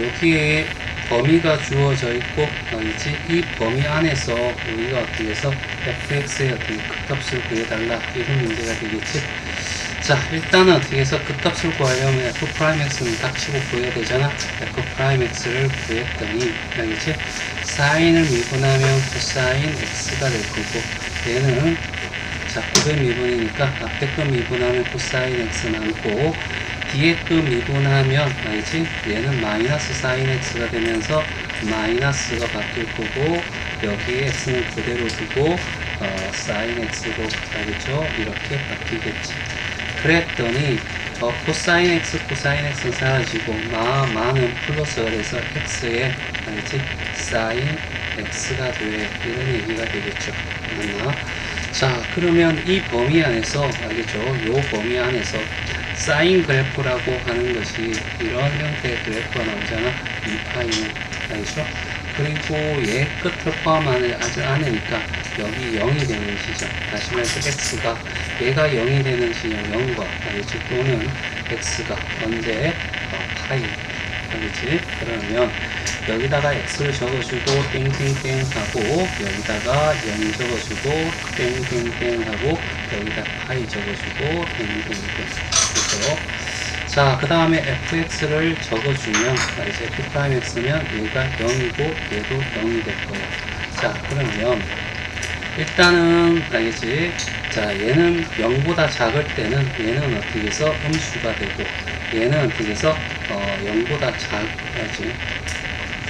여기에 범위가 주어져 있고, 알겠지? 이 범위 안에서 우리가 어떻게 해서 fx의 어떻게 극값을 구해달라, 이런 문제가 되겠지? 자, 일단은 어떻게 해서 극값을 구하려면 f'x는 닥치고 구해야 되잖아. f'x를 구했더니, 알겠지? 사인을 미분하면 코사인 x가 될 거고, 얘는 자, 900 미분이니까 앞에 거 미분하면 코사인 x 남고, 뒤에 거 미분하면, 알지? 얘는 마이너스 사인 x가 되면서 마이너스가 바뀔 거고, 여기에 x는 그대로 두고 사인 x로, 알겠죠? 이렇게 바뀌겠지. 그랬더니 코사인 x, 코사인 x는 사라지고 마는 플러스가 돼서 x에, 알지? 사인 x가 돼. 이런 얘기가 되겠죠. 맞나? 자, 그러면 이 범위 안에서, 알겠죠? 요 범위 안에서 사인 그래프라고 하는 것이 이런 형태의 그래프가 나오잖아. 2파이는, 알겠죠? 그리고 얘 끝을 포함하지 않으니까 여기 0이 되는 지점, 다시 말해서 x가 얘가 0이 되는 지점 0과, 알겠지? 또는 x가 언제 파이, 알겠지? 그러면 여기다가 x를 적어주고 땡땡땡 하고, 여기다가 0 적어주고 땡땡땡 하고, 여기다 파이 적어주고 땡땡땡. 그죠? 자, 그 다음에 fx를 적어주면, 이제 f'x면 얘가 0이고 얘도 0이 될 거야. 자, 그러면 일단은, 알겠지? 자, 얘는 0보다 작을 때는 얘는 어떻게 해서 음수가 되고, 얘는 어떻게 해서 0보다 작지?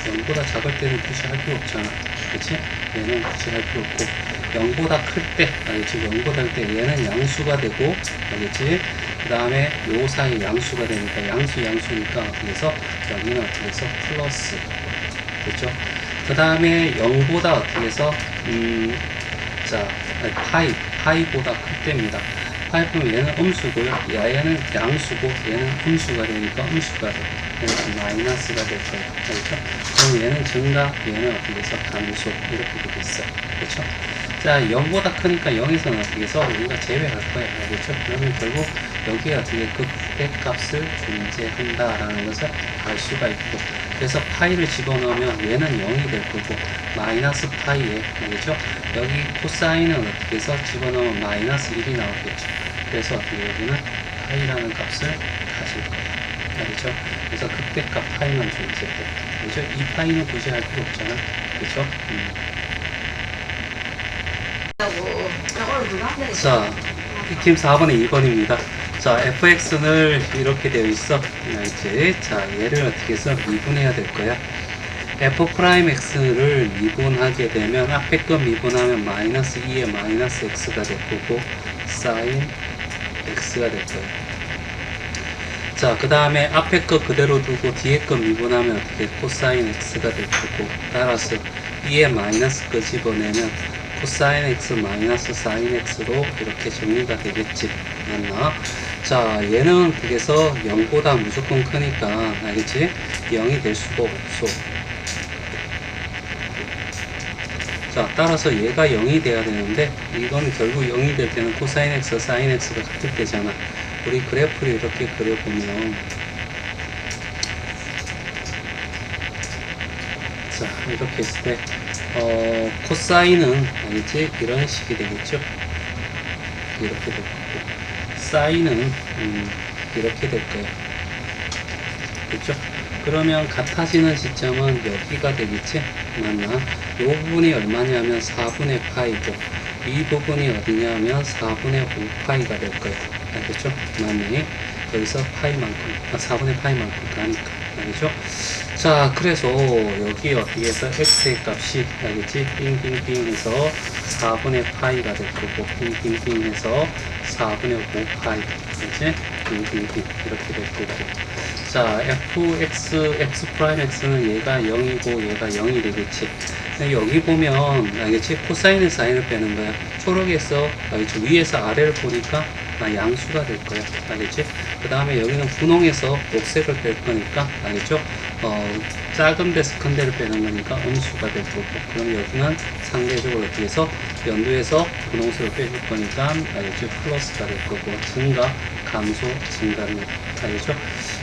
0보다 작을 때는 굳이 할 필요 없잖아. 그치? 얘는 굳이 할 필요 없고, 0보다 클 때, 알겠지? 0보다 클 때 얘는 양수가 되고, 알겠지? 그 다음에 요 사이 양수가 되니까 양수니까 그래서 여기는 어떻게 해서 플러스. 그죠? 그 다음에 0보다 어떻게 해서 자, 파이보다 클 때입니다. 파이 보면 얘는 음수고요. 얘는 양수고 얘는 음수가 되니까 음수가 돼. 그래서 마이너스가 될 거예요. 그렇죠? 그럼 얘는 증가, 얘는 어떻게 해서 감소, 이렇게 되겠어. 그렇죠? 자, 0보다 크니까 0에서는 어떻게 해서 우리가 제외할 거예요. 그렇죠? 그러면 결국 여기에 어떻게 극대값을 존재한다라는 것을 알 수가 있고, 그래서 파이를 집어넣으면 얘는 0이 될 거고, 마이너스 파이에, 알겠죠? 여기 코사인은 어떻게 해서 집어넣으면 마이너스 1이 나오겠죠. 그래서 어떻게 여기는 파이라는 값을 가질 거예요. 알겠죠? 그래서 극대값 파이만 존재해. 그죠? 이 파이는 굳이 할 필요 없잖아. 그죠? 자, 팀 4번에 2번입니다. 자, fx는 이렇게 되어 있어. 알지? 자, 얘를 어떻게 해서 미분해야 될 거야. f'x를 미분하게 되면 앞에 거 미분하면 마이너스 2에 마이너스 x가 될 거고, 사인 x가 될 거야. 자, 그 다음에 앞에 거 그대로 두고 뒤에 거 미분하면 어떻게 코사인 x가 될 거고, 따라서 2에 마이너스 거 집어내면 코사인 x 마이너스 사인 x로 이렇게 정리가 되겠지. 맞나? 자, 얘는 그래서 0보다 무조건 크니까, 알겠지? 0이 될 수가 없어. 자, 따라서 얘가 0이 돼야 되는데, 이건 결국 0이 될 때는 코사인 x, 사인 x가 같을 때잖아. 우리 그래프를 이렇게 그려보면, 자, 이렇게 했을 때, 코사인은, 알겠지? 이런 식이 되겠죠? 이렇게 될 거고, 사인은, 이렇게 될 거예요. 그렇죠? 그러면 같아지는 시점은 여기가 되겠지? 맞나? 요 부분이 얼마냐면 4분의 파이고, 이 부분이 어디냐면 4분의 5파이가 될 거예요. 알겠죠? 맞니? 여기서 파이만큼, 4분의 파이만큼 가니까. 알겠죠? 자, 그래서 여기 어떻게 해서 x의 값이, 알겠지? 빙빙빙 해서 4분의 파이가 될 거고, 빙빙빙 해서 4분의 5파이. 알겠지? 빙빙빙. 이렇게 될 거고. 자, x'는 얘가 0이고 얘가 0이 되겠지. 여기 보면, 알겠지? 코사인을 사인을 빼는 거야. 초록에서, 알겠지? 위에서 아래를 보니까 양수가 될 거야. 알겠지? 그 다음에 여기는 분홍에서 녹색을 뺄 거니까, 알겠죠? 작은 데서 큰 데를 빼는 거니까 음수가 될 거고, 그럼 여기는 상대적으로 어떻게 해서 연두에서 분홍색을 빼줄 거니까, 알겠죠? 플러스가 될 거고, 증가, 감소, 증가는 알죠?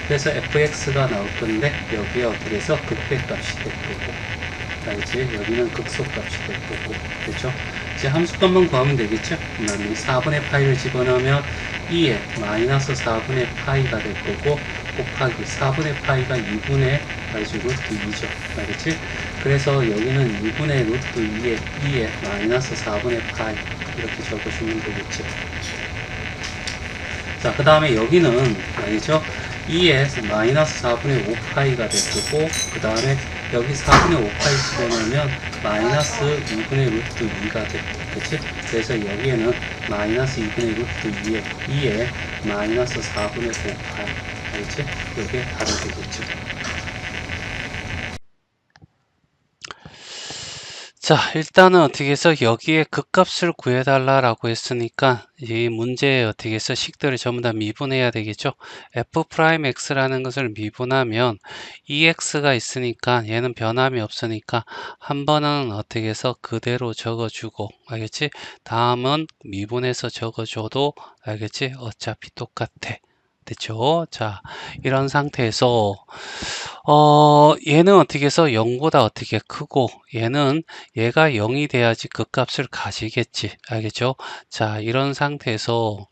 그래서 fx가 나올 건데 여기에 어떻게 해서 극대값이 될 거고, 알지? 여기는 극소값이 될 거고, 그렇죠? 이제 함수값만 구하면 되겠죠? 4분의 파이를 집어넣으면 2에 마이너스 4분의 파이가 될 거고, 곱하기 4분의 파이가 2분의 알지? 루트 2죠. 알겠지? 그래서 여기는 2분의 루트 2에 마이너스 4분의 파이 이렇게 적어주면 되겠죠. 자, 그 다음에 여기는 알겠죠? 2에 마이너스 4분의 5파이가 될 거고, 그 다음에 여기 4분의 5파이 집어넣으면 마이너스 2분의 루트 2가 될 거고, 그치? 그래서 여기에는 마이너스 2분의 루트 2에 마이너스 4분의 5파이, 알겠지? 이게 바로 되겠죠. 자, 일단은 어떻게 해서 여기에 극값을 구해달라고 했으니까 이 문제에 어떻게 해서 식들을 전부 다 미분해야 되겠죠. f'x라는 것을 미분하면 2x가 있으니까 얘는 변함이 없으니까 한 번은 어떻게 해서 그대로 적어주고, 알겠지? 다음은 미분해서 적어줘도, 알겠지? 어차피 똑같아. 됐죠? 자, 이런 상태에서 얘는 어떻게 해서 0보다 어떻게 크고, 얘가 0이 돼야지 그 값을 가지겠지. 알겠죠? 자, 이런 상태에서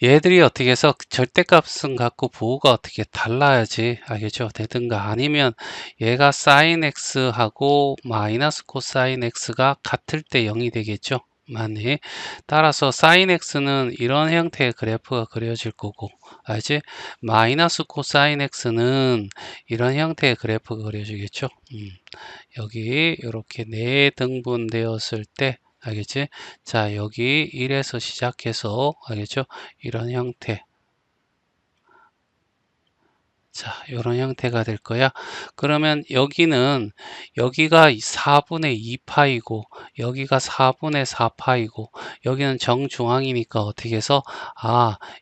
얘들이 어떻게 해서 절대값은 갖고 부호가 어떻게 달라야지. 알겠죠? 되든가 아니면 얘가 sin x하고 마이너스 코사인 x가 같을 때 0이 되겠죠? 만에 따라서 sin x는 이런 형태의 그래프가 그려질 거고, 알지? 마이너스 코사인 x는 이런 형태의 그래프가 그려지겠죠? 여기 이렇게 4등분 되었을 때, 알겠지? 자, 여기 1에서 시작해서, 알겠죠? 이런 형태. 자, 이런 형태가 될 거야. 그러면 여기가 4분의 2파이고, 여기가 4분의 4파이고, 여기는 정중앙이니까 어떻게 해서,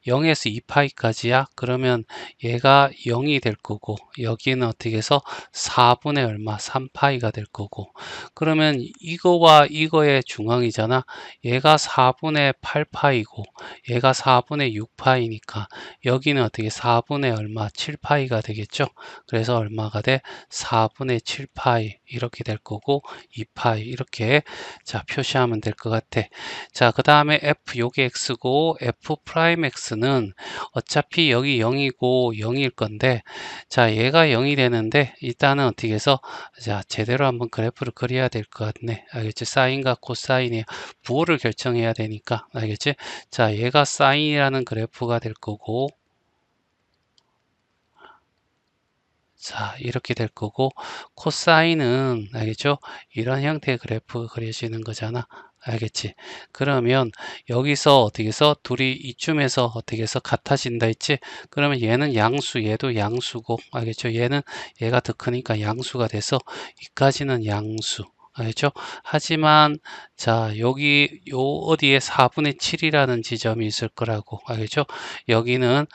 0에서 2파이까지야? 그러면 얘가 0이 될 거고, 여기는 어떻게 해서 4분의 얼마? 3파이가 될 거고, 그러면 이거와 이거의 중앙이잖아. 얘가 4분의 8파이고, 얘가 4분의 6파이니까, 여기는 어떻게 4분의 얼마? 7파이가 되겠죠. 그래서 얼마가 돼? 4분의 7파이 이렇게 될 거고 2파이 이렇게 자 표시하면 될 것 같아. 자, 그 다음에 f 요게 x고 f 프라임 x는 어차피 여기 0이고 0일 건데, 자 얘가 0이 되는데 일단은 어떻게 해서 자 제대로 한번 그래프를 그려야 될 것 같네. 알겠지? 사인과 코사인이 부호를 결정해야 되니까, 알겠지? 자 얘가 사인이라는 그래프가 될 거고, 자 이렇게 될 거고, 코사인은 알겠죠? 이런 형태의 그래프가 그려지는 거잖아. 알겠지? 그러면 여기서 어떻게 해서 둘이 이쯤에서 어떻게 해서 같아진다 했지? 그러면 얘는 양수, 얘도 양수고, 알겠죠? 얘가 더 크니까 양수가 돼서 이까지는 양수. 알겠죠? 하지만 자 여기 요 어디에 4분의 7이라는 지점이 있을 거라고. 알겠죠? 여기는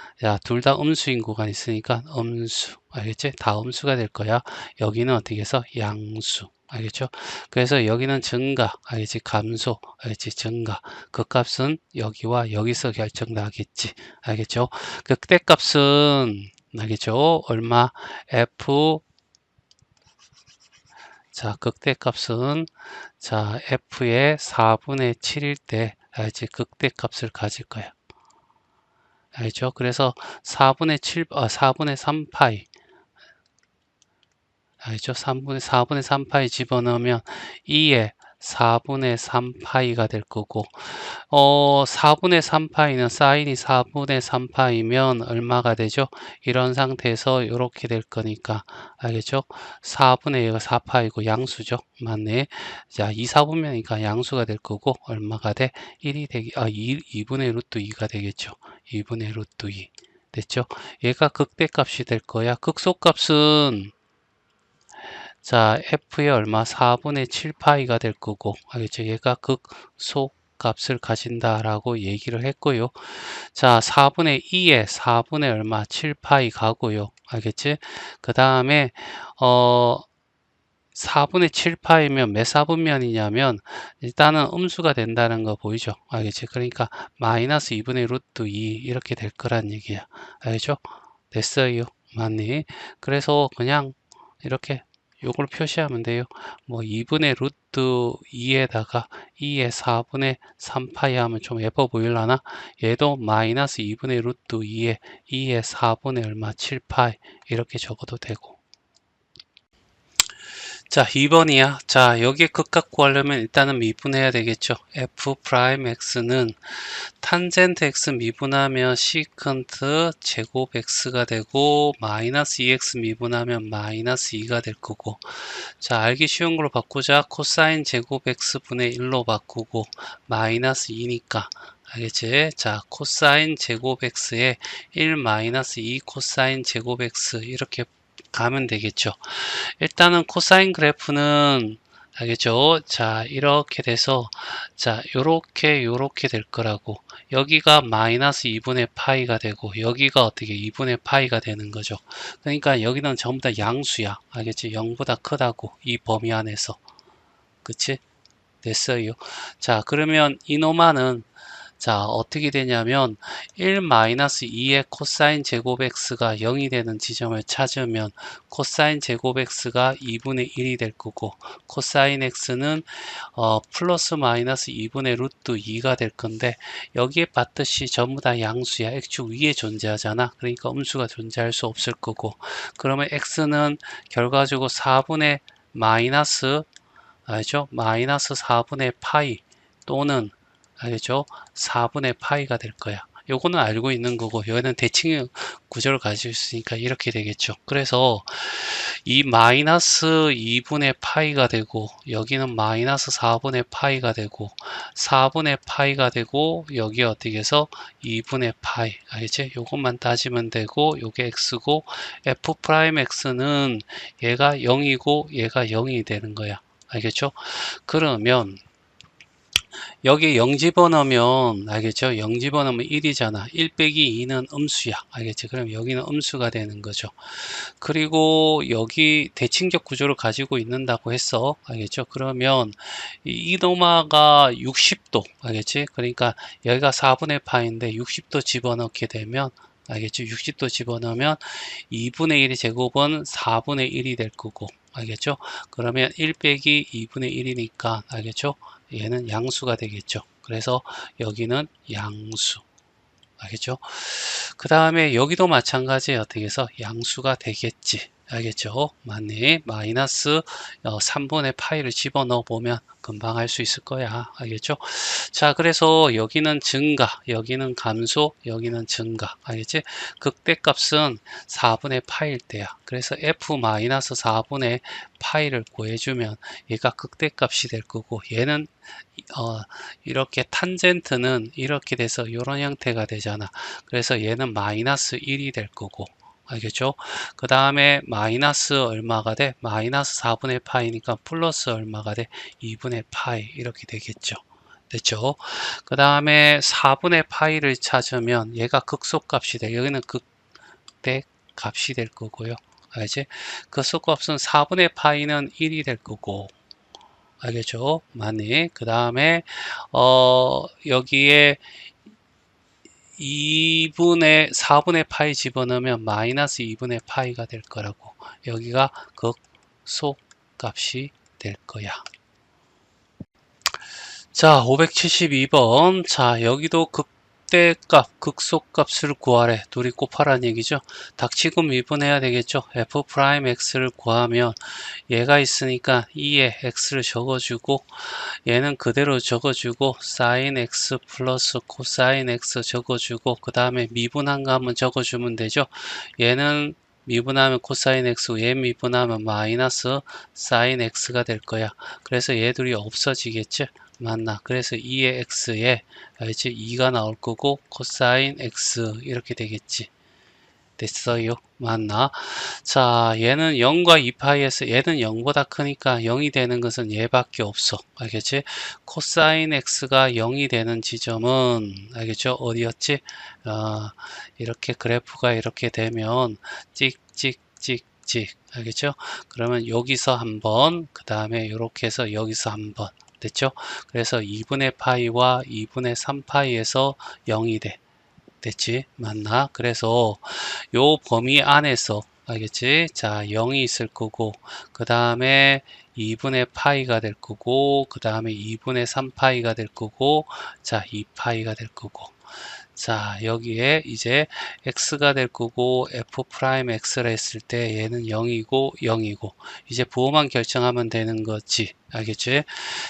둘 다 음수인 구간이 있으니까 음수. 알겠지? 다 음수가 될 거야. 여기는 어떻게 해서 양수. 알겠죠? 그래서 여기는 증가, 알겠지? 감소, 알겠지? 증가. 그 값은 여기와 여기서 결정나겠지. 알겠죠? 그 그때값은 알겠죠? 얼마? f 자, 극대값은 자 f의 4분의 7일 때 알지? 극대값을 가질 거야. 알죠? 그래서 4분의 3파이 알죠? 4분의 3파이 집어넣으면 2에 4분의 3파이가 될 거고, 4분의 3파이는 사인이 4분의 3파이면 얼마가 되죠? 이런 상태에서 이렇게 될 거니까, 알겠죠? 4분의 얘가 4파이고 양수죠? 맞네. 자, 2, 4분면이니까 양수가 될 거고, 얼마가 돼? 2분의 루트 2가 되겠죠? 2분의 루트 2. 됐죠? 얘가 극대값이 될 거야. 극소값은 자, f의 얼마? 4분의 7파이가 될 거고, 알겠죠? 얘가 극소 값을 가진다라고 얘기를 했고요. 자, 4분의 2에 4분의 얼마? 7파이 가고요. 알겠지? 그 다음에, 4분의 7파이면 몇 사분면이냐면 일단은 음수가 된다는 거 보이죠? 알겠지? 그러니까 마이너스 2분의 루트 2 이렇게 될 거란 얘기야. 알겠죠? 됐어요. 맞니? 그래서 그냥 이렇게 요걸 표시하면 돼요. 뭐 2분의 루트 2에다가 2의 4분의 3파이 하면 좀 예뻐 보일라나? 얘도 마이너스 2분의 루트 2에 2의 4분의 얼마 7파이 이렇게 적어도 되고. 자, 2번이야. 자, 여기에 극각 구하려면 일단은 미분해야 되겠죠. f 프라임 x는 탄젠트 x 미분하면 시컨트 제곱 x가 되고 마이너스 2x 미분하면 마이너스 2가 될 거고. 자, 알기 쉬운 걸로 바꾸자. 코사인 제곱 x분의 1로 바꾸고 마이너스 2니까 알겠지? 자, 코사인 제곱 x에 1 마이너스 2 코사인 제곱 x 이렇게 가면 되겠죠. 일단은 코사인 그래프는 알겠죠? 자, 이렇게 돼서 자, 요렇게 될 거라고. 여기가 마이너스 2분의 파이가 되고 여기가 어떻게 2분의 파이가 되는 거죠. 그러니까 여기는 전부 다 양수야. 알겠지? 0보다 크다고 이 범위 안에서. 그치? 됐어요. 자, 그러면 이노마는 자, 어떻게 되냐면 1-2의 코사인 제곱 x가 0이 되는 지점을 찾으면 코사인 제곱 x가 2분의 1이 될 거고 코사인 x는 플러스 마이너스 2분의 루트 2가 될 건데 여기에 봤듯이 전부 다 양수야. x축 위에 존재하잖아. 그러니까 음수가 존재할 수 없을 거고 그러면 x는 결과적으로 4분의 마이너스 알죠? 마이너스 4분의 파이 또는 알겠죠? 4분의 파이가 될 거야. 요거는 알고 있는 거고 여기는 대칭 구조를 가지고 있으니까 이렇게 되겠죠. 그래서 이 마이너스 2분의 파이가 되고 여기는 마이너스 4분의 파이가 되고 4분의 파이가 되고 여기 어떻게 해서 2분의 파이 알겠지? 요것만 따지면 되고 요게 x고 f 프라임 x는 얘가 0이고 얘가 0이 되는 거야. 알겠죠? 그러면 여기 0 집어넣으면 알겠죠? 0 집어넣으면 1이잖아. 1 빼기 2는 음수야. 알겠지? 그럼 여기는 음수가 되는 거죠. 그리고 여기 대칭적 구조를 가지고 있는다고 했어. 알겠죠? 그러면 이 이노마가 60도. 알겠지? 그러니까 여기가 4분의 파인데 60도 집어넣게 되면 알겠죠? 60도 집어넣으면 2분의 1의 제곱은 4분의 1이 될 거고 알겠죠? 그러면 1 빼기 2분의 1이니까 알겠죠? 얘는 양수가 되겠죠. 그래서 여기는 양수. 알겠죠? 그 다음에 여기도 마찬가지에 어떻게 해서 양수가 되겠지. 알겠죠? 맞네. 마이너스 3분의 파이를 집어넣어 보면 금방 할 수 있을 거야. 알겠죠? 자, 그래서 여기는 증가, 여기는 감소, 여기는 증가. 알겠지? 극대값은 4분의 파일 때야. 그래서 f-4분의 파이를 구해주면 얘가 극대값이 될 거고 얘는 이렇게 탄젠트는 이렇게 돼서 이런 형태가 되잖아. 그래서 얘는 마이너스 1이 될 거고 알겠죠? 그 다음에 마이너스 얼마가 돼? 마이너스 4분의 파이니까 플러스 얼마가 돼? 2분의 파이 이렇게 되겠죠. 됐죠? 그 다음에 4분의 파이를 찾으면 얘가 극소값이 돼. 여기는 극대 값이 될 거고요. 알지? 극소값은 4분의 파이는 1이 될 거고 알겠죠? 많이. 그 다음에 여기에 2분의 4분의 파이 집어넣으면 마이너스 2분의 파이가 될 거라고. 여기가 극소값이 될 거야. 자, 572번. 자, 여기도 극대값, 극소값을 구하래. 둘이 곱하라는 얘기죠. 닥치고 미분해야 되겠죠. f 프라임 x를 구하면 얘가 있으니까 2에 x를 적어주고 얘는 그대로 적어주고 sin x 플러스 코사인 x 적어주고 그 다음에 미분한 거 한번 적어주면 되죠. 얘는 미분하면 코사인 x, 얘 미분하면 마이너스 sin x가 될 거야. 그래서 얘들이 없어지겠지. 맞나? 그래서 2의 x에 알지? 2가 나올 거고 코사인 x 이렇게 되겠지. 됐어요. 맞나? 자, 얘는 0과 2파이에서 얘는 0보다 크니까 0이 되는 것은 얘밖에 없어. 알겠지? 코사인 x가 0이 되는 지점은 알겠죠? 어디였지? 이렇게 그래프가 이렇게 되면 찍찍찍찍 되겠지. 알겠죠? 그러면 여기서 한번, 그 다음에 이렇게 해서 여기서 한번. 됐죠? 그래서 2분의 파이와 2분의 3파이에서 0이 돼. 됐지? 맞나? 그래서 요 범위 안에서, 알겠지? 자, 0이 있을 거고, 그 다음에 2분의 파이가 될 거고, 그 다음에 2분의 3파이가 될 거고, 자, 2파이가 될 거고. 자, 여기에 이제 x가 될 거고 f 프라임 x라 했을 때 얘는 0이고 0이고 이제 부호만 결정하면 되는 거지. 알겠지?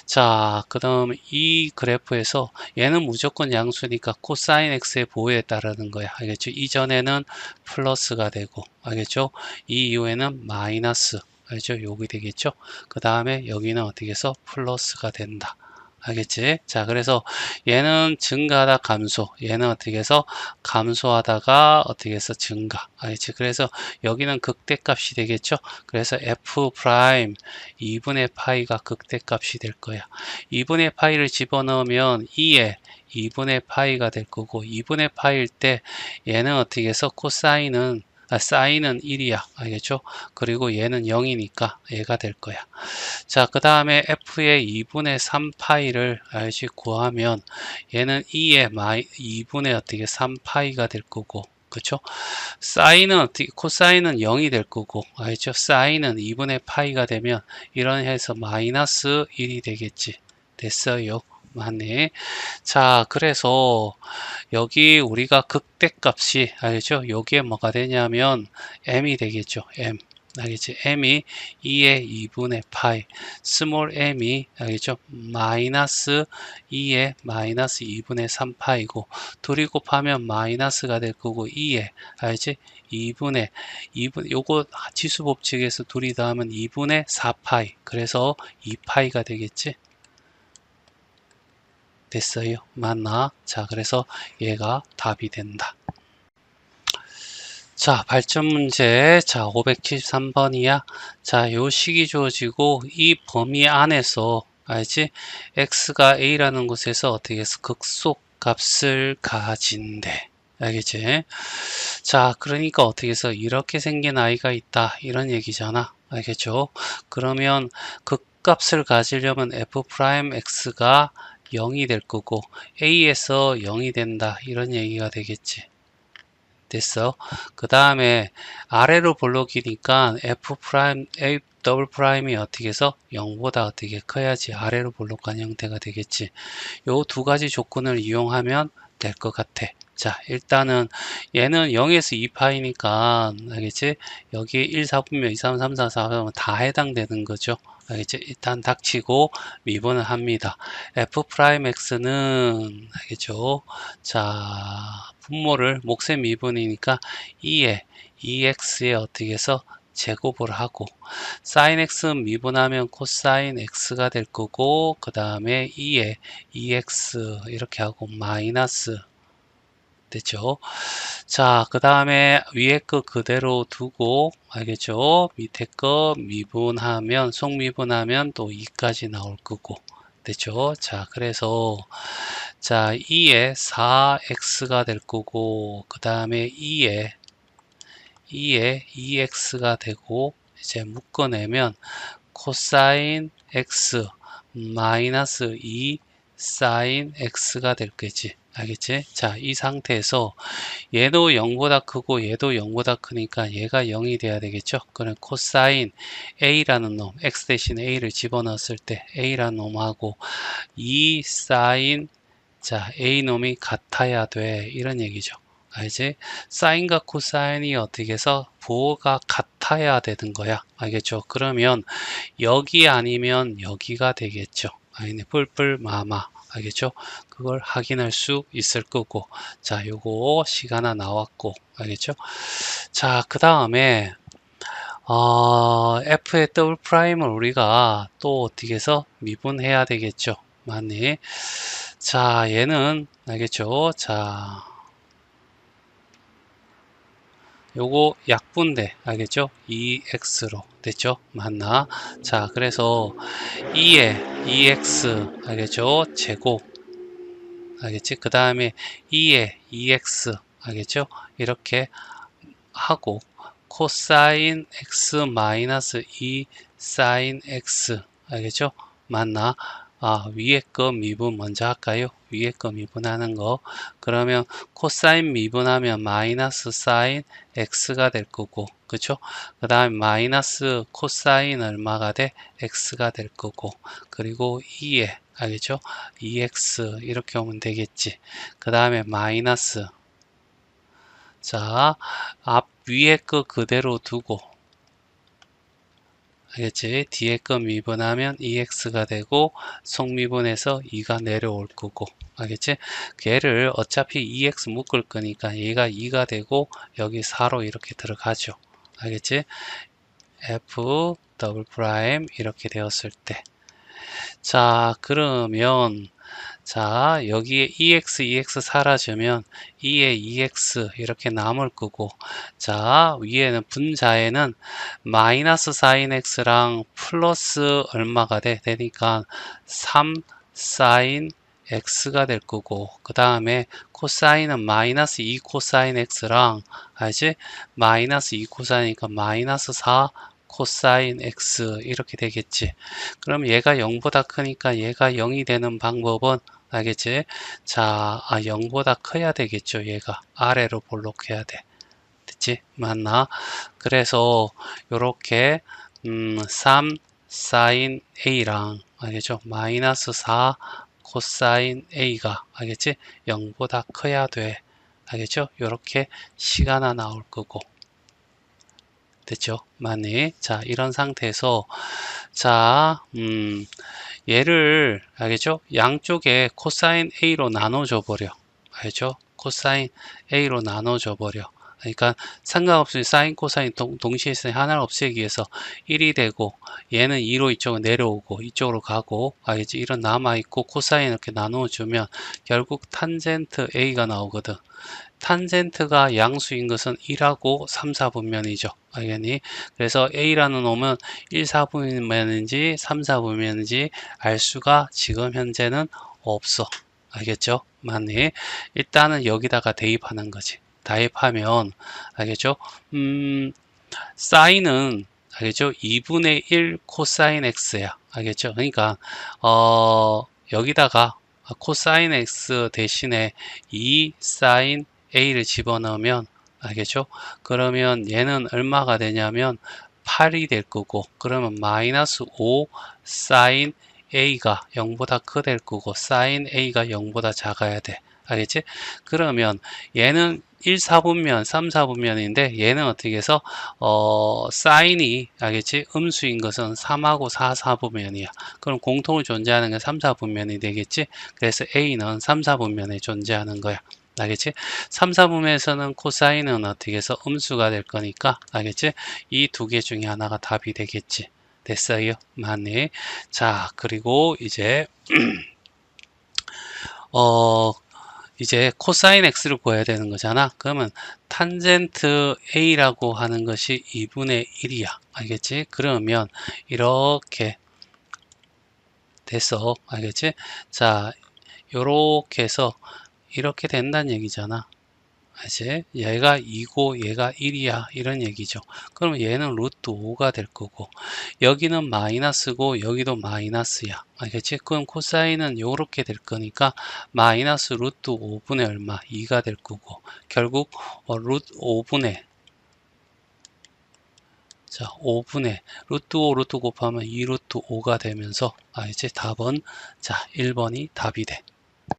자, 그 다음 이 그래프에서 얘는 무조건 양수니까 코사인 x의 부호에 따르는 거야. 알겠죠? 이전에는 플러스가 되고, 알겠죠? 이 이후에는 마이너스, 알죠? 여기 되겠죠? 그 다음에 여기는 어떻게 해서 플러스가 된다. 알겠지? 자, 그래서 얘는 증가하다 감소, 얘는 어떻게 해서 감소하다가 어떻게 해서 증가. 알겠지? 그래서 여기는 극대값이 되겠죠? 그래서 f 프라임 2분의 파이가 극대값이 될 거야. 2분의 파이를 집어넣으면 2에 2분의 파이가 될 거고 2분의 파이일 때 얘는 어떻게 해서 코사인은 사인은 1이야. 알겠죠? 그리고 얘는 0이니까 얘가 될 거야. 자, 그 다음에 f의 2분의 3파이를 알지 구하면 얘는 2의 2분의 어떻게 3파이가 될 거고 그쵸? 사인은 어떻게 코사인은 0이 될 거고 알죠? 사인은 2분의 파이가 되면 이런 해서 마이너스 1이 되겠지. 됐어요. 맞네. 자, 그래서 여기 우리가 극대값이 알죠? 여기에 뭐가 되냐면 m이 되겠죠. m. 알겠지? m이 2의 2분의 파이, 스몰 m이 알겠죠? 마이너스 2의 마이너스 2분의 3파이고 둘이 곱하면 마이너스가 될 거고 2의 알지? 2분의 2분 요거 지수 법칙에서 둘이 더하면 2분의 4파이. 그래서 2파이가 되겠지? 됐어요. 맞나? 자, 그래서 얘가 답이 된다. 자, 발전 문제. 자, 573번이야. 자, 요 식이 주어지고 이 범위 안에서 알지? x가 a라는 곳에서 어떻게 해서 극속 값을 가진대. 알겠지? 자, 그러니까 어떻게 해서 이렇게 생긴 아이가 있다. 이런 얘기잖아. 알겠죠? 그러면 극값을 가지려면 f'x가 0이 될 거고 a에서 0이 된다. 이런 얘기가 되겠지. 됐어. 그 다음에 아래로 볼록이니까 f 프라임, a 더블 프라임이 어떻게 해서 0보다 어떻게 커야지 아래로 볼록한 형태가 되겠지. 요 두 가지 조건을 이용하면 될 것 같아. 자, 일단은 얘는 0에서 2파이니까 알겠지? 여기 1, 4분면 2, 3, 3, 4, 4 하면 다 해당되는 거죠. 알겠지? 일단 닥치고 미분을 합니다. f 프라임 x는 알겠죠? 자, 분모를 몫의 미분이니까 2에 2x에 어떻게 해서 제곱을 하고 sin x 미분하면 코사인 x가 될 거고 그 다음에 2에 2x 이렇게 하고 마이너스 됐죠. 자, 그 다음에 위에 거 그대로 두고 알겠죠. 밑에 거 미분하면 속미분하면 또 2까지 나올 거고 됐죠. 자, 그래서 자 2에 4x가 될 거고 그 다음에 2에 2x가 되고 이제 묶어내면 코사인 x 마이너스 2 사인 x가 될 거지. 알겠지? 자, 이 상태에서 얘도 0보다 크고 얘도 0보다 크니까 얘가 0이 돼야 되겠죠? 그럼 코사인 a라는 놈, x 대신 a를 집어넣었을 때 a라는 놈하고 2 사인 자, a 놈이 같아야 돼. 이런 얘기죠. 알지? 사인과 코사인이 어떻게 해서 부호가 같아야 되는 거야. 알겠죠? 그러면 여기 아니면 여기가 되겠죠. 아니네, 뿔뿔 마마. 알겠죠? 그걸 확인할 수 있을 거고. 자, 요거 시간 하나 나왔고. 알겠죠? 자, 그 다음에 f의 더블 프라임을 우리가 또 어떻게 해서 미분해야 되겠죠. 맞네. 자, 얘는 알겠죠? 자, 요거 약분돼. 알겠죠? 2x로 됐죠? 맞나? 자, 그래서 2에 2x 알겠죠? 제곱 알겠지? 그 다음에 2에 2x 알겠죠? 이렇게 하고 코사인 x 마이너스 2 사인 x. 알겠죠? 맞나? 위에 거 미분 먼저 할까요? 위에 거 미분하는 거. 그러면 코사인 미분하면 마이너스 사인 x가 될 거고, 그쵸? 그 다음에 마이너스 코사인 얼마가 돼? x가 될 거고, 그리고 2에, 알겠죠? 2x 이렇게 오면 되겠지. 그 다음에 마이너스, 자, 앞 위에 거 그대로 두고, 알겠지? 뒤에 거 미분하면 2x가 되고 속미분해서 2가 내려올 거고, 알겠지? 걔를 어차피 2x 묶을 거니까 얘가 2가 되고 여기 4로 이렇게 들어가죠. 알겠지? f 더블 프라임 이렇게 되었을 때, 자 그러면 자 여기에 2x 사라지면 2에 2x 이렇게 남을 거고, 자 위에는 분자에는 마이너스 사인 x랑 플러스 얼마가 되니까 3 사인 x가 될 거고, 그 다음에 코사인은 마이너스 2 코사인 x랑, 알지? 마이너스 2 코사인이니까 마이너스 4 코사인 x 이렇게 되겠지. 그럼 얘가 0보다 크니까 얘가 0이 되는 방법은, 알겠지? 자, 0보다 커야 되겠죠. 얘가 아래로 볼록해야 돼. 됐지? 맞나? 그래서 요렇게 3 사인 a랑, 알겠죠? 마이너스 4 코사인 a가, 알겠지? 0보다 커야 돼. 알겠죠? 요렇게 시가나 나올 거고. 됐죠? 맞니? 자, 이런 상태에서 자, 얘를, 알겠죠? 양쪽에 코사인 A로 나눠줘 버려. 알죠? 코사인 A로 나눠줘 버려. 그러니까 상관없이 사인, 코사인 동시에 있으니 하나를 없애기 위해서 1이 되고, 얘는 2로 이쪽으로 내려오고 이쪽으로 가고, 알겠지? 이런 남아있고 코사인 이렇게 나눠주면 결국 탄젠트 A가 나오거든. 탄젠트가 양수인 것은 1하고 3, 4분면이죠. 알겠니? 그래서 A라는 놈은 1, 4분면인지 3, 4분면인지 알 수가 지금 현재는 없어. 알겠죠? 맞니? 일단은 여기다가 대입하는 거지. 대입하면, 알겠죠? 사인은, 알겠죠? 2분의 1 코사인 x야. 알겠죠? 그러니까, 여기다가 코사인 x 대신에 2 사인 a를 집어넣으면, 알겠죠? 그러면 얘는 얼마가 되냐면 8이 될 거고, 그러면 마이너스 5 사인 a가 0보다 커 될 거고, 사인 a가 0보다 작아야 돼. 알겠지? 그러면 얘는 1, 4분면, 3, 4분면인데 얘는 어떻게 해서 사인이, 알겠지? 음수인 것은 3하고 4, 4분면이야. 그럼 공통으로 존재하는 게 3, 4분면이 되겠지? 그래서 A는 3, 4분면에 존재하는 거야. 알겠지? 3, 4분면에서는 코사인은 어떻게 해서 음수가 될 거니까, 알겠지? 이 두 개 중에 하나가 답이 되겠지. 됐어요? 맞니? 자, 그리고 이제 이제 코사인 x를 구해야 되는 거잖아. 그러면 탄젠트 a라고 하는 것이 2분의 1이야. 알겠지? 그러면 이렇게 돼서, 알겠지? 자, 요렇게 해서 이렇게 된다는 얘기잖아. 알지? 얘가 2고 얘가 1이야. 이런 얘기죠. 그러면 얘는 루트 5가 될 거고, 여기는 마이너스고 여기도 마이너스야. 알겠지? 그럼 코사인은 요렇게 될 거니까 마이너스 루트 5분의 얼마? 2가 될 거고, 결국 루트 5분의, 자, 5분의 루트 5 루트 곱하면 2 루트 5가 되면서, 알겠지? 답은, 자, 1번이 답이 돼.